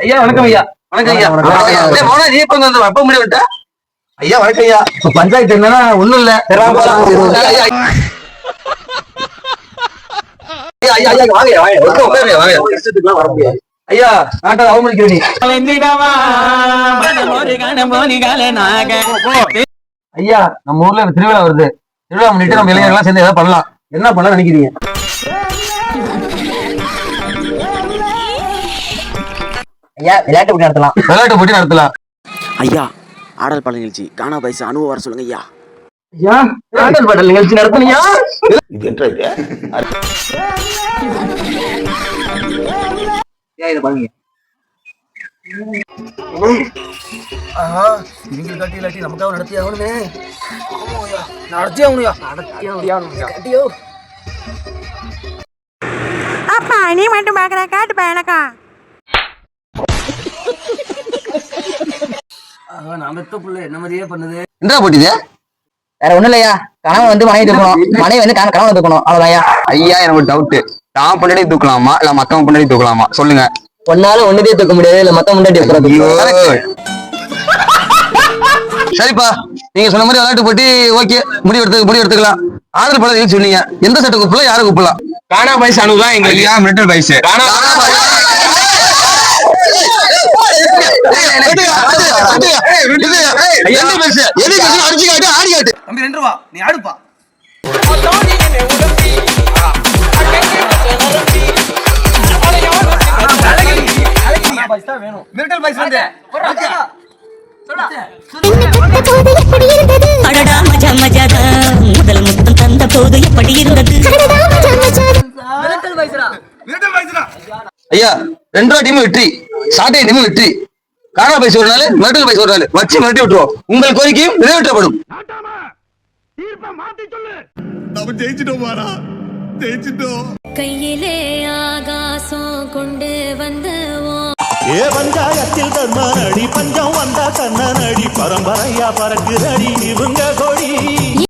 ஐயா வணக்கம் ஐயா. வணக்கம் ஐயா. நீ எப்ப வந்து அப்ப முடிவு விட்ட ஐயா? வணக்கம் ஐயா. இப்ப பஞ்சாயத்து என்னன்னா ஒண்ணும் இல்ல. ஐயா நாட்டை அவமதிக்கிற நீ. ஐயா நம்ம ஊர்ல திருவிழா வருது. திருவிழா முன்னிட்டு நம்ம இளைஞர்கள் சேர்ந்து ஏதாவது பண்ணலாம். என்ன பண்ணலாம் நினைக்கிறீங்க? ஐயா விளையாட்டு போட்டி நடத்தலாம். விளையாட்டு போட்டி நடத்தலாம். ஐயா ஆடல் பாடல் நிகழ்ச்சி கானா பைசா அனுபவம் வர சொல்லுங்க ஐயா. ஐயா ஆடல் பாடல் நிகழ்ச்சி நடத்தலையா? இதை பாருங்க. இவங்க காட்டி இல்லாட்டி நமக்காக நடத்தி ஆகணுமே. நடத்தி ஆகணுயா. அப்பா நீ மட்டும் பாக்குற காட்டுப்பா எனக்கா. என்ன மாதிரியே பண்ணுது. என்ன போட்டிது? வேற ஒண்ணும் இல்லையா, கணவன் வந்து மனைவி தூக்கணும், மனைவி வந்து கணவன் தூக்கணும், அவ்வளவுதான். ஐயா எனக்கு ஒரு டவுட், தான் பொண்டாடி தூக்கலாமா இல்ல மத்தவங்க பொண்டாடி தூக்கலாமா சொல்லுங்க. ஒன்னால ஒண்ணுதே தூக்க முடியாது, இல்ல மத்த முன்னாடி. சரிப்பா நீங்க சொன்ன மாதிரி விளையாட்டு போட்டி ஓகே, முடிவு எடுத்துக்கலாம். ஆதரவு படம் சொன்னீங்க, எந்த சட்டை கூப்பிடலாம், யாரை கூப்பிடலாம்? கானா பைஸ் அனுதான் எங்க ஐயா மிலிட்டரி பைஸ். தம்பி 2 ரூபா நீ ஆடுப்பா. மிலிட்டரி பைஸ் வந்து முதல் முத்தம் தந்த போது எப்படி இருந்தது? ஐயா 2 டீம் வெற்றி, சாட்டை டீம் வெற்றி. கானா பைஸ் ஒரு நாள், மிலிட்டரி பைஸ் ஒரு நாள் வச்சு மிரட்டி விட்டுருவோம். உங்கள் கோரிக்கையும் நிறைவேற்றப்படும். கையிலே ஆகாசம் கொண்டு வந்தவோம். ஏ பஞ்சாயத்தில் தர்மனடி, பஞ்சம் வந்தா கண்ணனடி, பரம்பரையா பறக்குதடி இவங்க